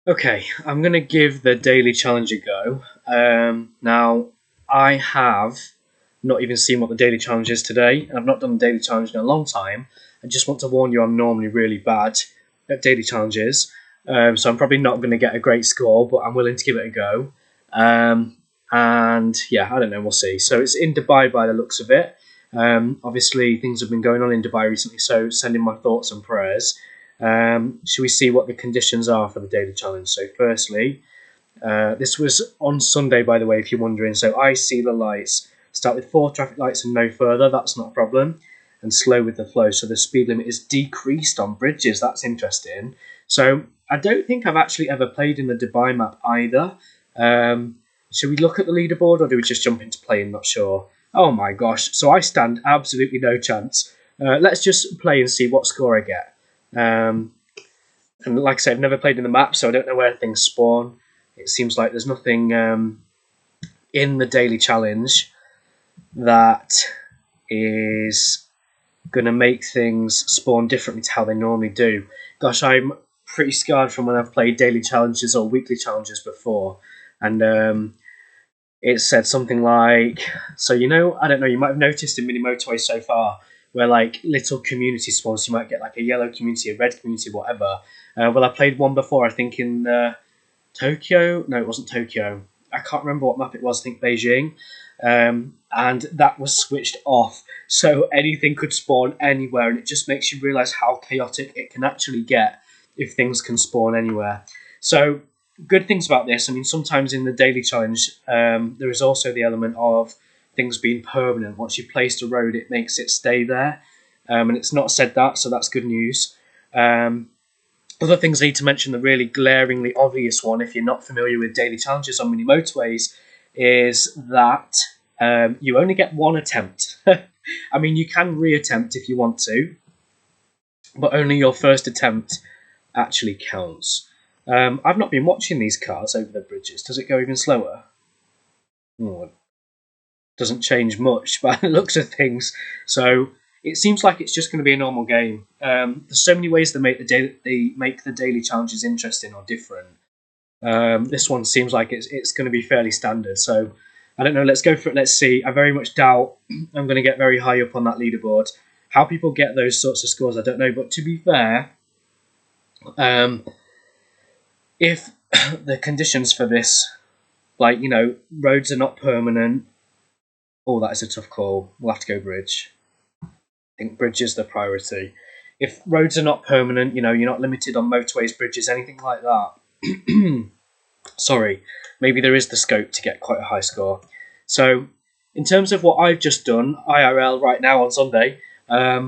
Okay, I'm going to give the daily challenge a go. Now, I have not even seen what the daily challenge is today, and I've not done the daily challenge in a long time. I just want to warn you, I'm normally really bad at daily challenges, so I'm probably not going to get a great score, but I'm willing to give it a go. And yeah, I don't know, we'll see. So it's in Dubai by the looks of it. Obviously, things have been going on in Dubai recently, so sending my thoughts and prayers. Should we see what the conditions are for the daily challenge? So, firstly, this was on Sunday, by the way, if you're wondering. So, I see the lights. Start with 4 traffic lights and no further. That's not a problem. And slow with the flow. So, the speed limit is decreased on bridges. That's interesting. So, I don't think I've actually ever played in the Dubai map either. Should we look at the leaderboard or do we just jump into playing? Not sure. Oh my gosh. So, I stand absolutely no chance. Let's just play and see what score I get. Um, and like I said, I've never played in the map, so I don't know where things spawn. It seems like there's nothing in the daily challenge that is going to make things spawn differently to how they normally do. Gosh, I'm pretty scarred from when I've played daily challenges or weekly challenges before. And it said something like, so I don't know, you might have noticed in Mini Motorway so far, where like little community spawns, you might get like a yellow community, a red community, whatever. Well, I played one before, I think in Tokyo. No, it wasn't Tokyo. I can't remember what map it was. I think Beijing. And that was switched off, so anything could spawn anywhere, and it just makes you realize how chaotic it can actually get if things can spawn anywhere. So good things about this. I mean, sometimes in the daily challenge, there is also the element of things being permanent. Once you place the road, it makes it stay there, and it's not said that, so that's good news. Other things I need to mention, the really glaringly obvious one, if you're not familiar with daily challenges on mini motorways, is that you only get one attempt. I mean, you can reattempt if you want to, but only your first attempt actually counts. I've not been watching these cars over the bridges. Does it go even slower? Oh, it doesn't change much by the looks of things. So it seems like it's just going to be a normal game. There's so many ways they make the daily challenges interesting or different. This one seems like it's going to be fairly standard. So I don't know. Let's go for it. Let's see. I very much doubt I'm going to get very high up on that leaderboard. How people get those sorts of scores, I don't know. But to be fair, if the conditions for this, like roads are not permanent. Oh, that is a tough call. We'll have to go bridge. I think bridge is the priority. If roads are not permanent, you're not limited on motorways, bridges, anything like that. Sorry, maybe there is the scope to get quite a high score. So, in terms of what I've just done, IRL right now on Sunday, I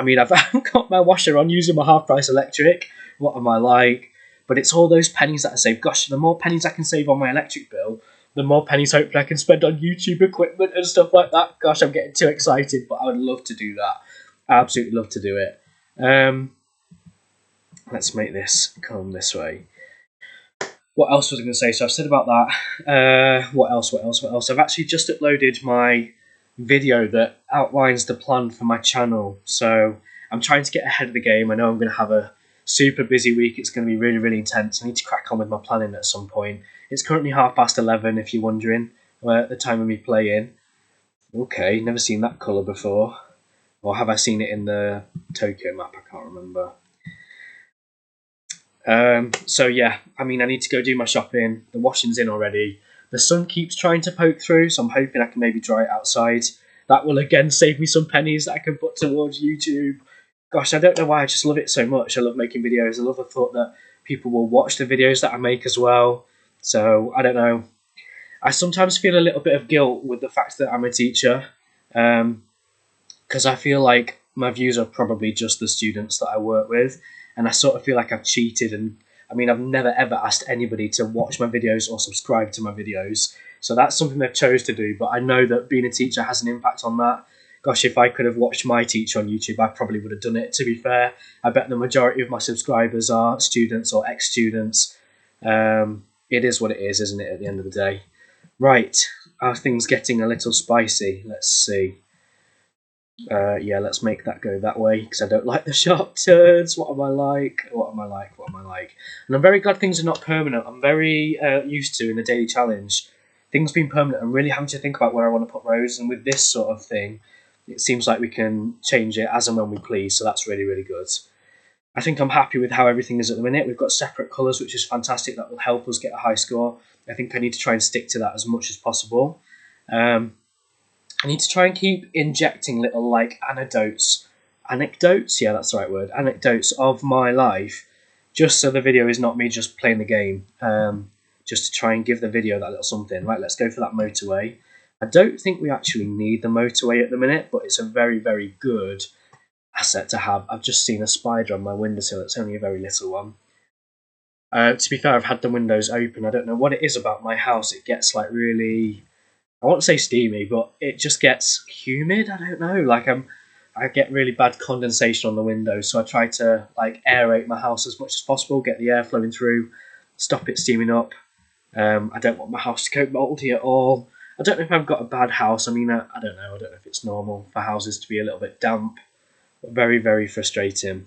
mean, I've got my washer on using my half price electric. What am I like? But it's all those pennies that I save. Gosh, the more pennies I can save on my electric bill, the more pennies hopefully I can spend on YouTube equipment and stuff like that. Gosh, I'm getting too excited, but I would love to do that. I absolutely love to do it. Let's make this come this way. What else was I going to say? So I've said about that. What else? I've actually just uploaded my video that outlines the plan for my channel. So I'm trying to get ahead of the game. I know I'm going to have a super busy week. It's going to be really, really intense. I need to crack on with my planning at some point. It's currently 11:30, if you're wondering, at the time of me playing. Okay, never seen that colour before. Or have I seen it in the Tokyo map? I can't remember. So yeah, I mean, I need to go do my shopping. The washing's in already. The sun keeps trying to poke through, so I'm hoping I can maybe dry it outside. That will again save me some pennies that I can put towards YouTube. Gosh, I don't know why I just love it so much. I love making videos. I love the thought that people will watch the videos that I make as well. So I don't know. I sometimes feel a little bit of guilt with the fact that I'm a teacher, because I feel like my views are probably just the students that I work with, and I sort of feel like I've cheated. And I mean, I've never ever asked anybody to watch my videos or subscribe to my videos, so that's something they've chose to do. But I know that being a teacher has an impact on that. Gosh, if I could have watched my teacher on YouTube, I probably would have done it. To be fair, I bet the majority of my subscribers are students or ex-students. It is what it is, isn't it? At the end of the day, right? Are things getting a little spicy? Let's see. Yeah, let's make that go that way because I don't like the sharp turns. What am I like? What am I like? What am I like? And I'm very glad things are not permanent. I'm very used to in the daily challenge things being permanent. I'm really having to think about where I want to put roads, and with this sort of thing, it seems like we can change it as and when we please. So that's really really good. I think I'm happy with how everything is at the minute. We've got separate colours, which is fantastic. That will help us get a high score. I think I need to try and stick to that as much as possible. Um, I need to try and keep injecting little like anecdotes. Yeah, that's the right word. Anecdotes of my life, just so the video is not me just playing the game. Just to try and give the video that little something. Right, let's go for that motorway. I don't think we actually need the motorway at the minute, but it's a very, very good asset to have. I've just seen a spider on my windowsill. It's only a very little one. To be fair, I've had the windows open. I don't know what it is about my house. It gets like really, I won't say steamy, but it just gets humid. I don't know. I get really bad condensation on the windows, so I try to like aerate my house as much as possible, get the air flowing through, stop it steaming up. I don't want my house to go mouldy at all. I don't know if I've got a bad house. I mean, I don't know. I don't know if it's normal for houses to be a little bit damp. Very, very frustrating.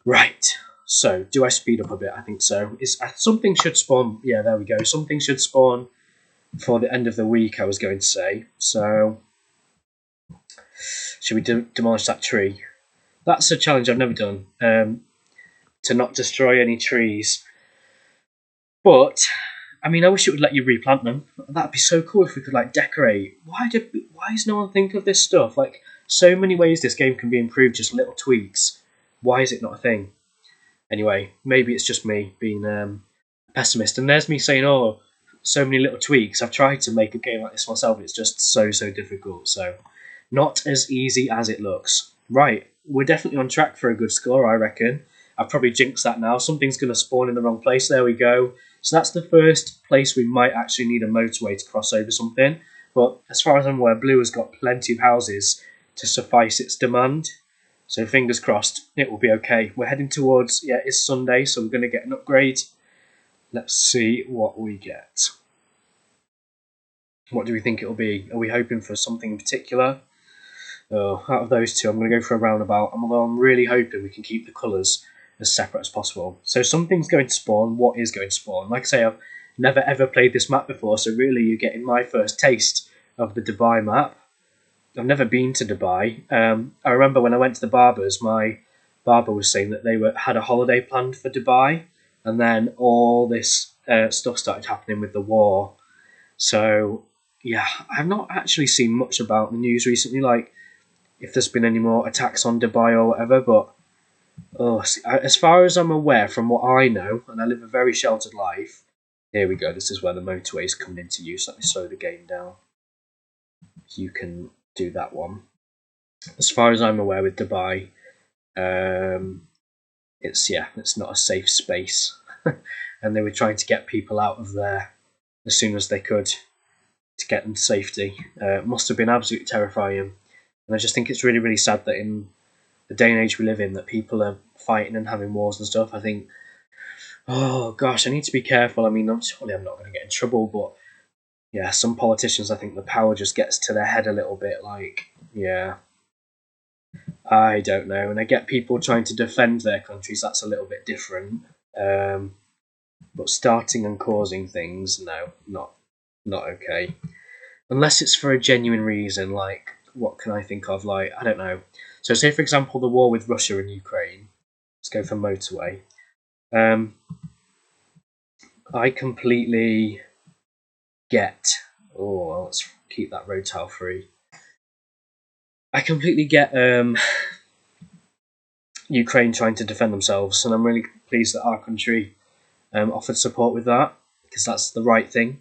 Right. So, do I speed up a bit? I think so. Is something should spawn? Yeah, there we go. Something should spawn for the end of the week. I was going to say. So, should we demolish that tree? That's a challenge I've never done. To not destroy any trees. But I mean, I wish it would let you replant them. That'd be so cool if we could like decorate. Why does no one think of this stuff? Like so many ways this game can be improved, just little tweaks. Why is it not a thing? Anyway, maybe it's just me being a pessimist. And there's me saying, "Oh, so many little tweaks." I've tried to make a game like this myself. It's just so difficult. So not as easy as it looks. Right, we're definitely on track for a good score, I reckon. I've probably jinxed that now. Something's going to spawn in the wrong place. There we go. So that's the first place we might actually need a motorway to cross over something. But as far as I'm aware, Blue has got plenty of houses to suffice its demand. So fingers crossed, it will be okay. We're heading towards, yeah, it's Sunday, so we're going to get an upgrade. Let's see what we get. What do we think it'll be? Are we hoping for something in particular? Oh, out of those two, I'm going to go for a roundabout. Although I'm really hoping we can keep the colours as separate as possible. So something's going to spawn. What is going to spawn? Like I say, I've never ever played this map before, so really you're getting my first taste of the Dubai map. I've never been to Dubai. I remember when I went to the barbers, my barber was saying that they had a holiday planned for Dubai, and then all this stuff started happening with the war. So yeah, I've not actually seen much about the news recently, like if there's been any more attacks on Dubai or whatever. But as far as I'm aware, from what I know, and I live a very sheltered life. Here we go. This is where the motorway is coming into use. Let me slow the game down. You can do that one. As far as I'm aware, with Dubai, it's not a safe space, and they were trying to get people out of there as soon as they could to get them to safety. It must have been absolutely terrifying, and I just think it's really really sad that in the day and age we live in, that people are fighting and having wars and stuff. I think, oh gosh, I need to be careful. I mean, surely I'm not going to get in trouble, but yeah, some politicians, I think the power just gets to their head a little bit. Like, yeah, I don't know. And I get people trying to defend their countries. That's a little bit different. But starting and causing things, no, not okay. Unless it's for a genuine reason. Like, what can I think of? Like, I don't know. So, say for example, the war with Russia and Ukraine. Let's go for motorway. I completely get. Oh, well, let's keep that road tile free. I completely get Ukraine trying to defend themselves, and I'm really pleased that our country offered support with that because that's the right thing.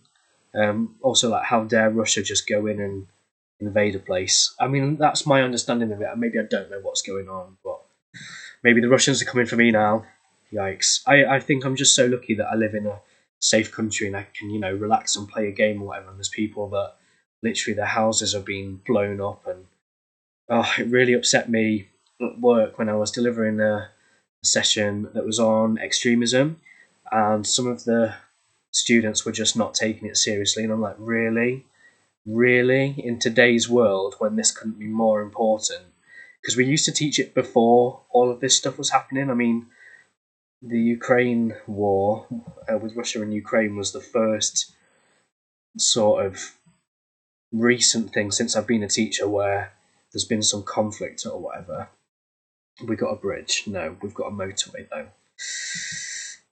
Also, like, how dare Russia just go in and invade a place? I mean, that's my understanding of it, and maybe I don't know what's going on, but maybe the Russians are coming for me now. Yikes! I think I'm just so lucky that I live in a safe country and I can relax and play a game or whatever. And there's people that literally their houses are being blown up, and it really upset me at work when I was delivering a session that was on extremism, and some of the students were just not taking it seriously, and I'm like, really? really, in today's world when this couldn't be more important. Because we used to teach it before all of this stuff was happening. I mean, the Ukraine war with Russia and Ukraine was the first sort of recent thing since I've been a teacher where there's been some conflict or whatever. We got a bridge? No, we've got a motorway though.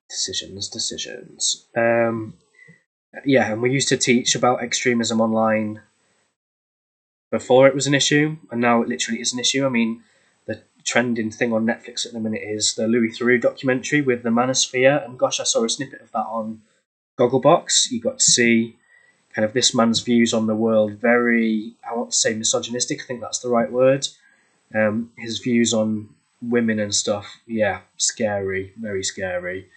Decisions. Yeah, and we used to teach about extremism online before it was an issue, and now it literally is an issue. I mean, the trending thing on Netflix at the minute is the Louis Theroux documentary with the Manosphere, and gosh, I saw a snippet of that on Gogglebox. You got to see kind of this man's views on the world, very, I want to say misogynistic, I think that's the right word. His views on women and stuff, yeah, scary, very scary.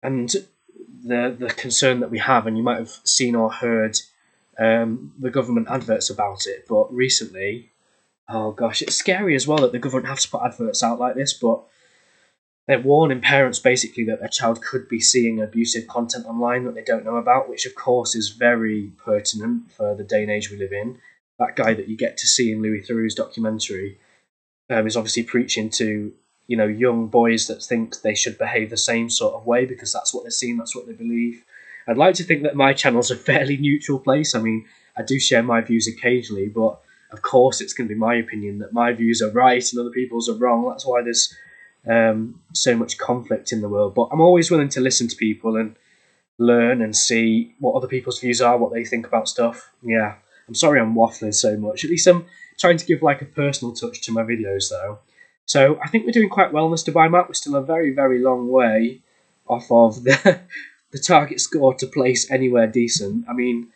And the concern that we have, and you might have seen or heard the government adverts about it, but recently, oh gosh, it's scary as well that the government have to put adverts out like this, but they're warning parents basically that their child could be seeing abusive content online that they don't know about, which of course is very pertinent for the day and age we live in. That guy that you get to see in Louis Theroux's documentary is obviously preaching to young boys that think they should behave the same sort of way because that's what they're seeing, that's what they believe. I'd like to think that my channel's a fairly neutral place. I mean, I do share my views occasionally, but of course it's going to be my opinion that my views are right and other people's are wrong. That's why there's so much conflict in the world. But I'm always willing to listen to people and learn and see what other people's views are, what they think about stuff. Yeah, I'm sorry I'm waffling so much. At least I'm trying to give like a personal touch to my videos though. So I think we're doing quite well on this Dubai map. We're still a very, very long way off of the target score to place anywhere decent. I mean,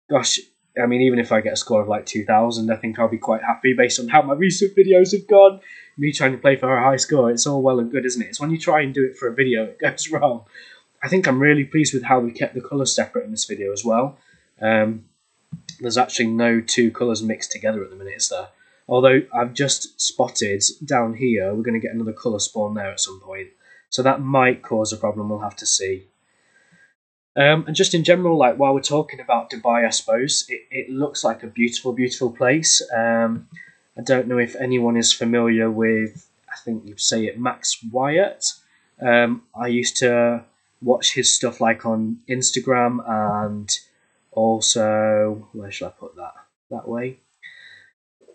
gosh, even if I get a score of like 2,000, I think I'll be quite happy based on how my recent videos have gone. Me trying to play for a high score, it's all well and good, isn't it? It's when you try and do it for a video, it goes wrong. I think I'm really pleased with how we kept the colours separate in this video as well. There's actually no two colours mixed together at the minute, is there? Although I've just spotted down here, we're going to get another colour spawn there at some point. So that might cause a problem, we'll have to see. And just in general, like while we're talking about Dubai, I suppose, it looks like a beautiful, beautiful place. I don't know if anyone is familiar with, I think you'd say it, Max Wyatt. I used to watch his stuff like on Instagram and also, where should I put that? That way.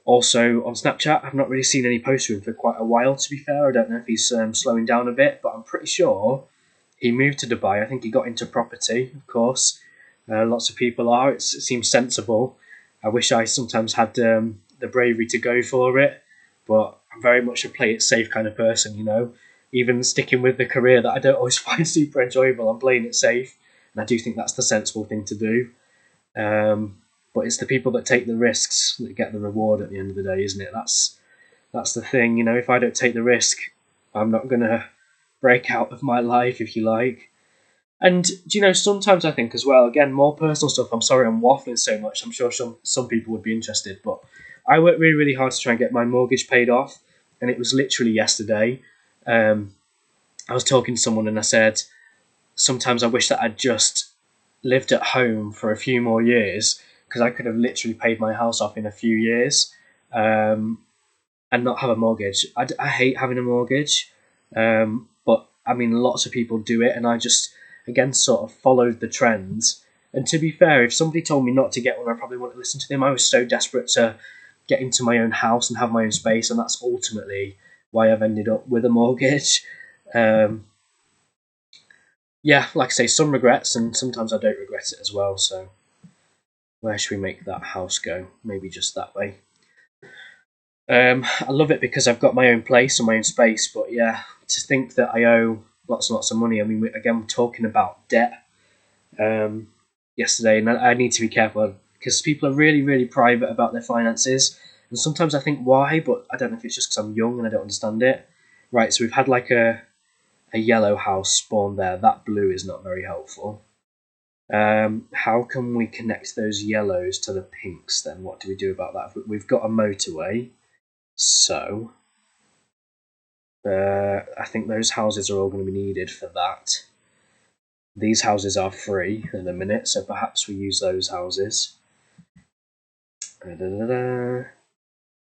Also on Snapchat. I've not really seen any posts of him for quite a while, to be fair. I don't know if he's slowing down a bit, but I'm pretty sure he moved to Dubai. I think he got into property, of course. Lots of people are. It seems sensible. I wish I sometimes had the bravery to go for it, but I'm very much a play it safe kind of person, you know. Even sticking with the career that I don't always find super enjoyable, I'm playing it safe, and I do think that's the sensible thing to do. But it's the people that take the risks that get the reward at the end of the day, isn't it? That's the thing, you know. If I don't take the risk, I'm not gonna break out of my life, if you like. And do you know, sometimes I think as well, again, more personal stuff. I'm sorry I'm waffling so much. I'm sure some people would be interested, but I worked really, really hard to try and get my mortgage paid off, and it was literally yesterday. I was talking to someone and I said, sometimes I wish that I'd just lived at home for a few more years because I could have literally paid my house off in a few years and not have a mortgage. I hate having a mortgage, but I mean, lots of people do it, and I just, again, sort of followed the trends. And to be fair, if somebody told me not to get one, I probably wouldn't listen to them. I was so desperate to get into my own house and have my own space, and that's ultimately why I've ended up with a mortgage. Yeah, like I say, some regrets, and sometimes I don't regret it as well. So where should we make that house go? Maybe just that way. I love it because I've got my own place and my own space, but yeah, to think that I owe lots and lots of money. I mean, again, we're talking about debt yesterday, and I need to be careful because people are really, really private about their finances, and sometimes I think why, but I don't know if it's just because I'm young and I don't understand it. Right, so we've had like a yellow house spawn there. That blue is not very helpful. How can we connect those yellows to the pinks then? What do we do about that? We've got a motorway. So, I think those houses are all going to be needed for that. These houses are free at the minute, so perhaps we use those houses.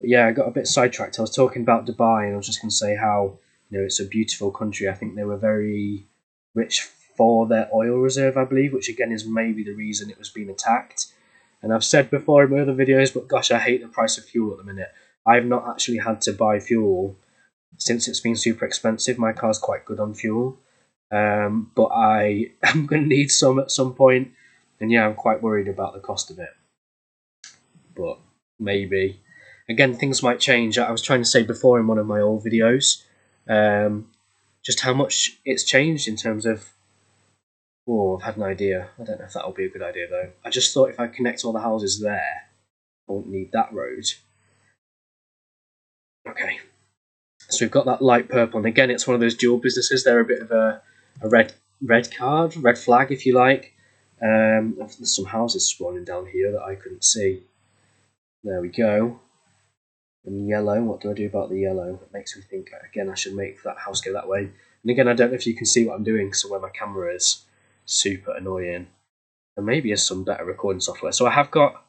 Yeah, I got a bit sidetracked. I was talking about Dubai, and I was just going to say how it's a beautiful country. I think they were very rich for their oil reserve, I believe, which again is maybe the reason it was being attacked. And I've said before in my other videos, but gosh, I hate the price of fuel at the minute. I've not actually had to buy fuel since it's been super expensive. My car's quite good on fuel, but I am going to need some at some point, and yeah, I'm quite worried about the cost of it. But maybe again things might change. I was trying to say before in one of my old videos, just how much it's changed in terms of. Oh, I've had an idea. I don't know if that'll be a good idea though. I just thought if I connect all the houses there, I won't need that road. Okay, so we've got that light purple, and again, it's one of those dual businesses. They're a bit of a red flag, if you like. There's some houses spawning down here that I couldn't see. There we go. And yellow, what do I do about the yellow? It makes me think, again, I should make that house go that way. And again, I don't know if you can see what I'm doing, so where my camera is, super annoying. And maybe there's some better recording software. So I have got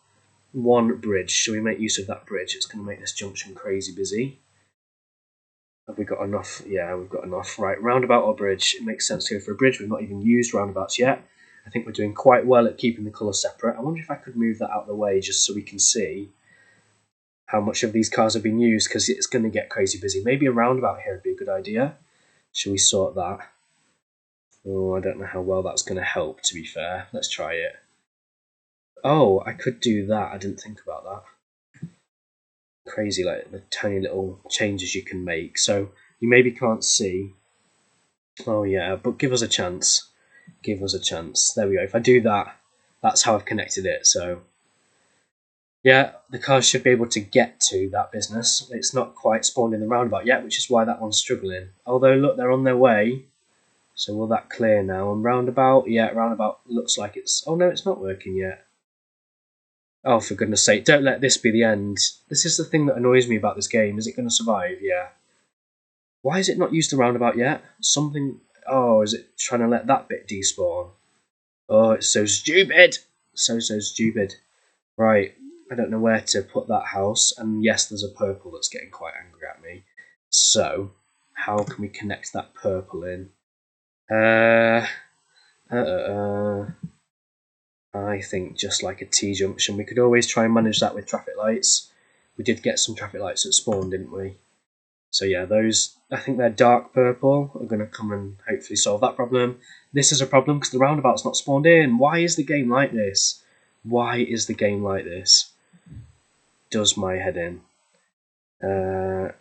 one bridge. Should we make use of that bridge? It's going to make this junction crazy busy. Have we got enough? Yeah, we've got enough. Right, roundabout or bridge? It makes sense to go for a bridge. We've not even used roundabouts yet. I think we're doing quite well at keeping the colour separate. I wonder if I could move that out of the way just so we can see how much of these cars have been used, because it's going to get crazy busy. Maybe a roundabout here would be a good idea. Should we sort that? Oh, I don't know how well that's going to help, to be fair. Let's try it. Oh, I could do that. I didn't think about that. Crazy, like the tiny little changes you can make. So you maybe can't see. Oh yeah, but give us a chance. Give us a chance. There we go. If I do that, that's how I've connected it. So yeah, the cars should be able to get to that business. It's not quite spawned in the roundabout yet, which is why that one's struggling. Although, look, they're on their way. So will that clear now? And roundabout? Yeah, roundabout looks like it's... Oh, no, it's not working yet. Oh, for goodness sake, don't let this be the end. This is the thing that annoys me about this game. Is it going to survive? Yeah. Why is it not used the roundabout yet? Something... Oh, is it trying to let that bit despawn? Oh, it's so stupid. So stupid. Right. I don't know where to put that house, and yes, there's a purple that's getting quite angry at me. So, how can we connect that purple in? I think just like a T-junction. We could always try and manage that with traffic lights. We did get some traffic lights at spawn, didn't we? So yeah, those, I think they're dark purple, are going to come and hopefully solve that problem. This is a problem because the roundabout's not spawned in. Why is the game like this? Why is the game like this? Does my head in.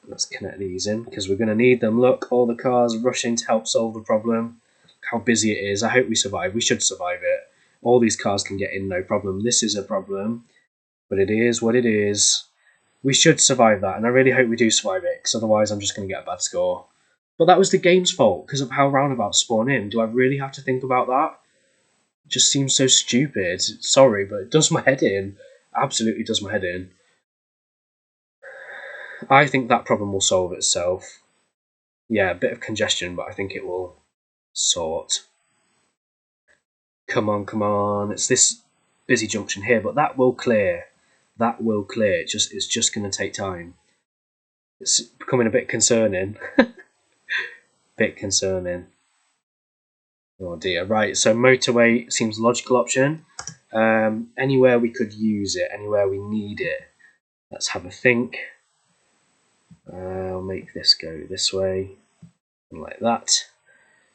Let's connect these in because we're going to need them. Look, all the cars rushing to help solve the problem. Look how busy it is. I hope we survive. We should survive it. All these cars can get in, no problem. This is a problem, but it is what it is. We should survive that, and I really hope we do survive it, because otherwise I'm just going to get a bad score. But that was the game's fault, because of how roundabouts spawn in. Do I really have to think about that? It just seems so stupid. Sorry, but it does my head in. Absolutely does my head in. I think that problem will solve itself. Yeah, a bit of congestion, but I think it will sort. Come on, come on. It's this busy junction here, but that will clear. That will clear. It's just going to take time. It's becoming a bit concerning. Bit concerning. Oh dear. Right, so motorway seems a logical option. Anywhere we could use it, anywhere we need it. Let's have a think. I'll make this go this way, and like that.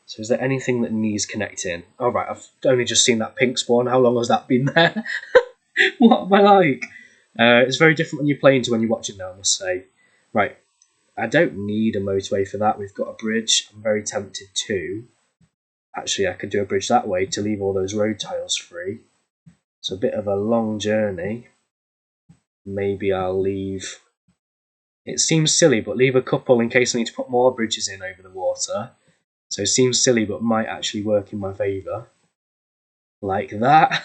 So is there anything that needs connecting? Oh right, I've only just seen that pink spawn. How long has that been there? What am I like? It's very different when you're playing to when you're watching now, I must say. Right, I don't need a motorway for that. We've got a bridge. I'm very tempted to. Actually, I could do a bridge that way to leave all those road tiles free. It's a bit of a long journey. Maybe I'll leave... It seems silly, but leave a couple in case I need to put more bridges in over the water. So it seems silly, but might actually work in my favour. Like that.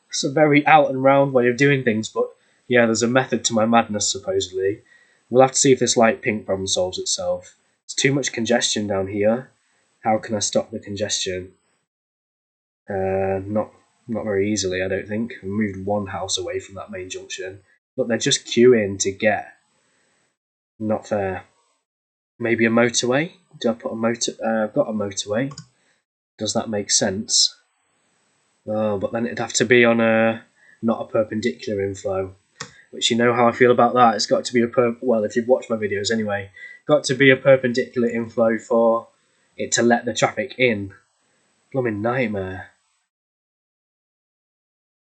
It's a very out and round way of doing things, but yeah, there's a method to my madness, supposedly. We'll have to see if this light pink problem solves itself. It's too much congestion down here. How can I stop the congestion? Not Not very easily, I don't think. We moved one house away from that main junction. But they're just queuing to get. Not fair. Maybe a motorway? Do I put a motor? I've got a motorway. Does that make sense? Oh, but then it'd have to be on not a perpendicular inflow. Which, you know how I feel about that. It's got to be well, if you've watched my videos anyway, got to be a perpendicular inflow for it to let the traffic in. Blooming nightmare.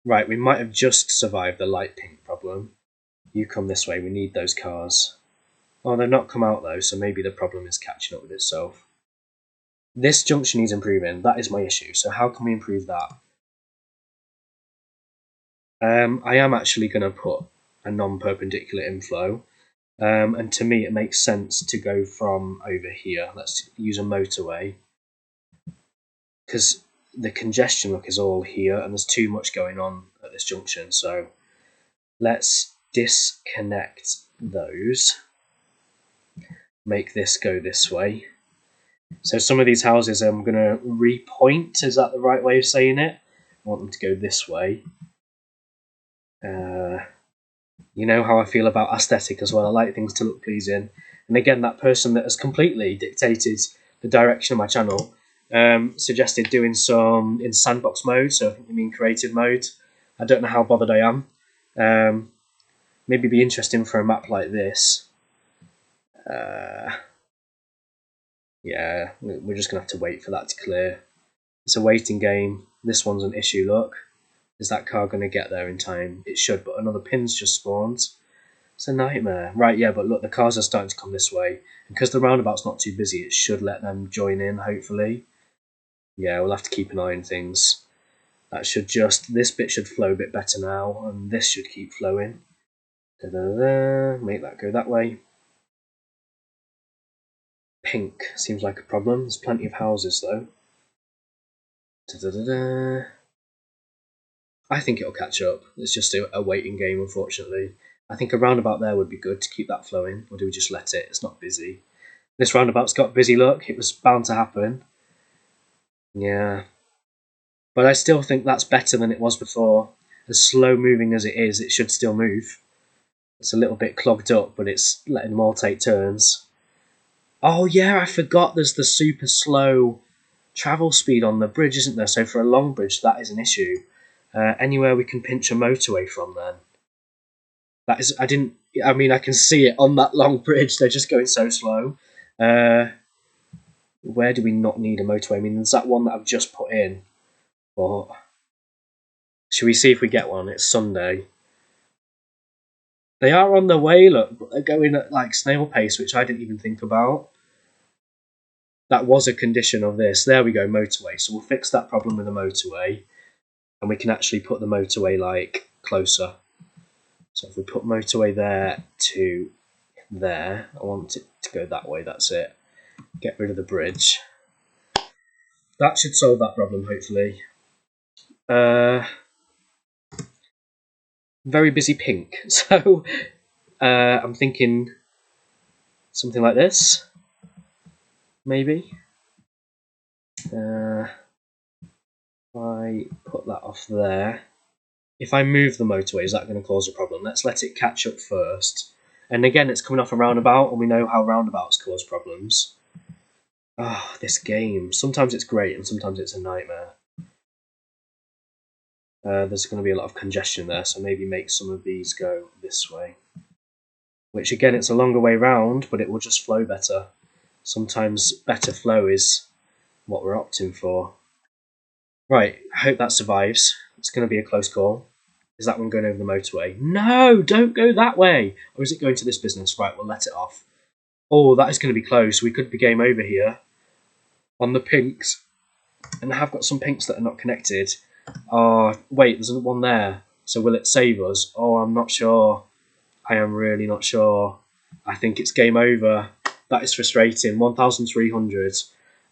Right, we might have just survived the light pink problem. You come this way, we need those cars. Oh, they've not come out though, so maybe the problem is catching up with itself. This junction needs improving, that is my issue, so how can we improve that? I am actually going to put a non-perpendicular inflow, and to me it makes sense to go from over here. Let's use a motorway, because the congestion look is all here and there's too much going on at this junction, so let's disconnect those, make this go this way. So some of these houses I'm going to repoint, is that the right way of saying it? I want them to go this way. You know how I feel about aesthetic as well. I like things to look pleasing. And again, that person that has completely dictated the direction of my channel suggested doing some in sandbox mode, so I think you mean creative mode. I don't know how bothered I am. Maybe be interesting for a map like this. Yeah, we're just going to have to wait for that to clear. It's a waiting game. This one's an issue, look. Is that car going to get there in time? It should, but another pin's just spawned. It's a nightmare. Right, yeah, but look, the cars are starting to come this way. Because the roundabout's not too busy, it should let them join in, hopefully. Yeah, we'll have to keep an eye on things. That should just... This bit should flow a bit better now, and this should keep flowing. Da-da-da-da. Make that go that way. Pink seems like a problem. There's plenty of houses, though. Da-da-da-da. I think it'll catch up. It's just a waiting game, unfortunately. I think a roundabout there would be good to keep that flowing, or do we just let it? It's not busy. This roundabout's got busy look. It was bound to happen. Yeah. But I still think that's better than it was before. As slow moving as it is, it should still move. It's a little bit clogged up, but it's letting them all take turns. Oh yeah, I forgot there's the super slow travel speed on the bridge, isn't there? So for a long bridge, that is an issue. Anywhere we can pinch a motorway from then. That is, I mean, I can see it on that long bridge. They're just going so slow. Where do we not need a motorway? I mean, there's that one that I've just put in. But should we see if we get one? It's Sunday. They are on the way, look, but they're going at like snail pace, which I didn't even think about. That was a condition of this. There we go, motorway. So we'll fix that problem with the motorway. And we can actually put the motorway like closer. So if we put motorway there to there, I want it to go that way, that's it. Get rid of the bridge. That should solve that problem, hopefully. Very busy pink, so I'm thinking something like this, maybe. I put that off there. If I move the motorway, is that going to cause a problem? Let's let it catch up first. And again, it's coming off a roundabout, and we know how roundabouts cause problems. Ah, oh, this game. Sometimes it's great, and sometimes it's a nightmare. There's going to be a lot of congestion there, so maybe make some of these go this way. Which, again, it's a longer way round, but it will just flow better. Sometimes better flow is what we're opting for. Right, I hope that survives. It's going to be a close call. Is that one going over the motorway? No, don't go that way. Or is it going to this business? Right, we'll let it off. Oh, that is going to be close. We could be game over here on the pinks. And I have got some pinks that are not connected. Oh, wait, there's one there. So will it save us? Oh, I'm not sure. I am really not sure. I think it's game over. That is frustrating. 1,300.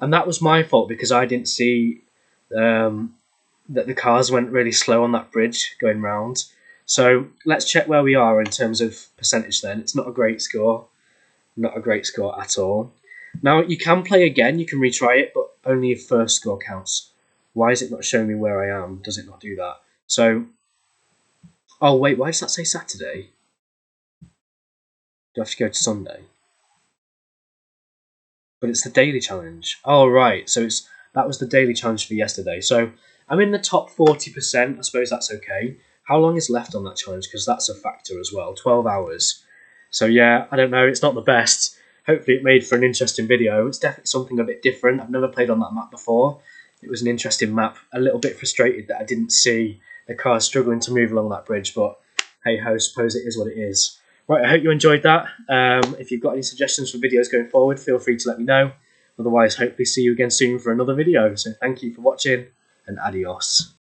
And that was my fault because I didn't see that the cars went really slow on that bridge going round. So let's check where we are in terms of percentage then. It's not a great score. Not a great score at all. Now, you can play again. You can retry it, but only if first score counts. Why is it not showing me where I am? Does it not do that? So, oh wait, why does that say Saturday? Do I have to go to Sunday? But it's the daily challenge. Oh right, so that was the daily challenge for yesterday. So I'm in the top 40%. I suppose that's okay. How long is left on that challenge? Because that's a factor as well. 12 hours. So yeah, I don't know. It's not the best. Hopefully it made for an interesting video. It's definitely something a bit different. I've never played on that map before. It was an interesting map. A little bit frustrated that I didn't see the car struggling to move along that bridge, but hey ho, suppose it is what it is. Right, I hope you enjoyed that. If you've got any suggestions for videos going forward, feel free to let me know. Otherwise, hopefully see you again soon for another video. So thank you for watching, and adios.